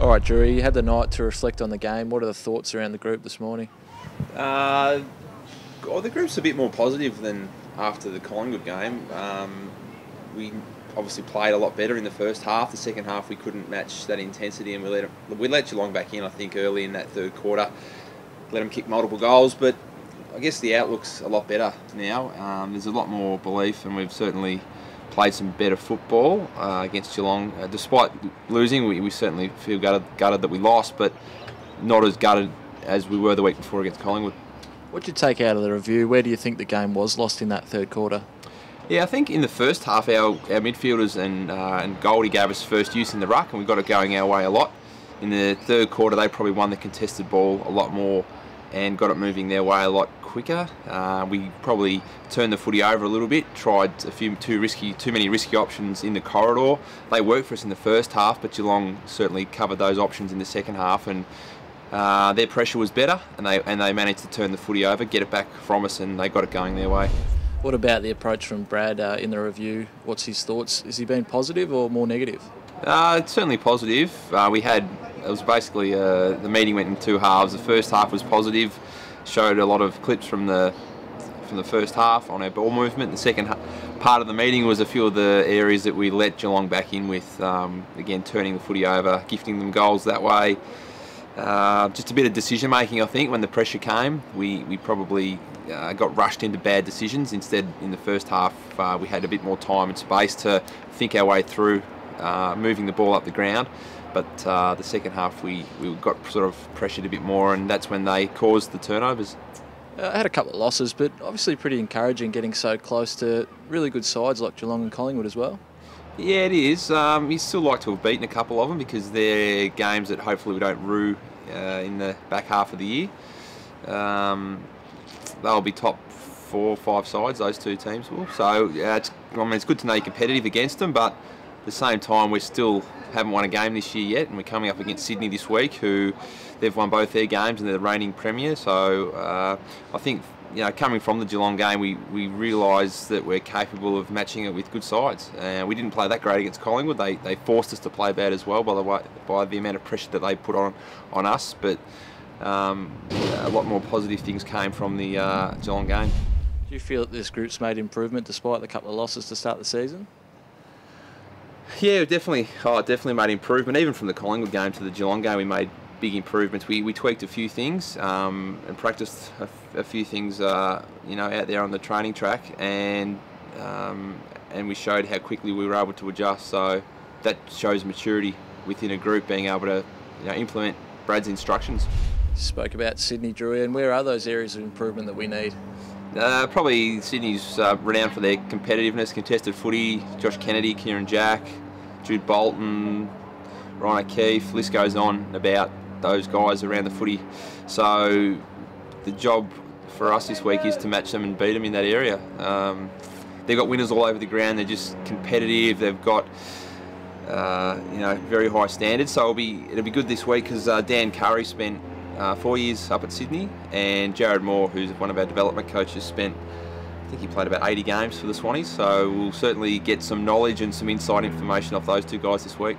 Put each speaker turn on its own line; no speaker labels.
All right, Drew, you had the night to reflect on the game. What are the thoughts around the group this morning?
The group's a bit more positive than after the Collingwood game. We obviously played a lot better in the first half. The second half we couldn't match that intensity, and we let Geelong back in, I think, early in that third quarter. Let them kick multiple goals, but I guess the outlook's a lot better now. There's a lot more belief, and we've certainly played some better football against Geelong. Despite losing, we certainly feel gutted that we lost, but not as gutted as we were the week before against Collingwood.
What did you take out of the review? Where do you think the game was lost in that third quarter?
Yeah, I think in the first half our midfielders and Goldie gave us first use in the ruck, and we got it going our way a lot. In the third quarter they probably won the contested ball a lot more and got it moving their way a lot quicker. We probably turned the footy over a little bit, tried too many risky options in the corridor. They worked for us in the first half, but Geelong certainly covered those options in the second half, and their pressure was better, and they managed to turn the footy over, get it back from us, and they got it going their way.
What about the approach from Brad in the review? What's his thoughts? Has he been positive or more negative?
It's certainly positive. It was basically the meeting went in two halves. The first half was positive, showed a lot of clips from the first half on our ball movement. The second part of the meeting was a few of the areas that we let Geelong back in with, again turning the footy over, gifting them goals that way. Just a bit of decision making, I think. When the pressure came, we probably got rushed into bad decisions. Instead, in the first half, we had a bit more time and space to think our way through moving the ball up the ground. But the second half, we got sort of pressured a bit more, and that's when they caused the turnovers.
I had a couple of losses, but obviously pretty encouraging getting so close to really good sides like Geelong and Collingwood as well.
Yeah, it is. You still like to have beaten a couple of them because they're games that hopefully we don't rue in the back half of the year. They'll be top 4 or 5 sides, those two teams will. So it's good to know you're competitive against them, but at the same time we still haven't won a game this year yet, and we're coming up against Sydney this week, who they've won both their games and they're the reigning premier. So I think, coming from the Geelong game, we realised that we're capable of matching it with good sides. We didn't play that great against Collingwood. They forced us to play bad as well by the amount of pressure that they put on us. But a lot more positive things came from the Geelong game.
Do you feel that this group's made improvement despite the couple of losses to start the season?
Yeah, definitely. Definitely made improvement. Even from the Collingwood game to the Geelong game, we made big improvements. We tweaked a few things and practiced a few things, out there on the training track, and we showed how quickly we were able to adjust. So that shows maturity within a group, being able to implement Brad's instructions.
You spoke about Sydney, Drew, and where are those areas of improvement that we need?
Probably Sydney's renowned for their competitiveness, contested footy. Josh Kennedy, Kieran Jack, Jude Bolton, Ryan O'Keefe, list goes on about those guys around the footy. So the job for us this week is to match them and beat them in that area. They've got winners all over the ground. They're just competitive. They've got very high standards. So it'll be good this week because Dan Curry spent 4 years up at Sydney, and Jared Moore, who's one of our development coaches, I think he played about 80 games for the Swannies. So we'll certainly get some knowledge and some inside information off those two guys this week.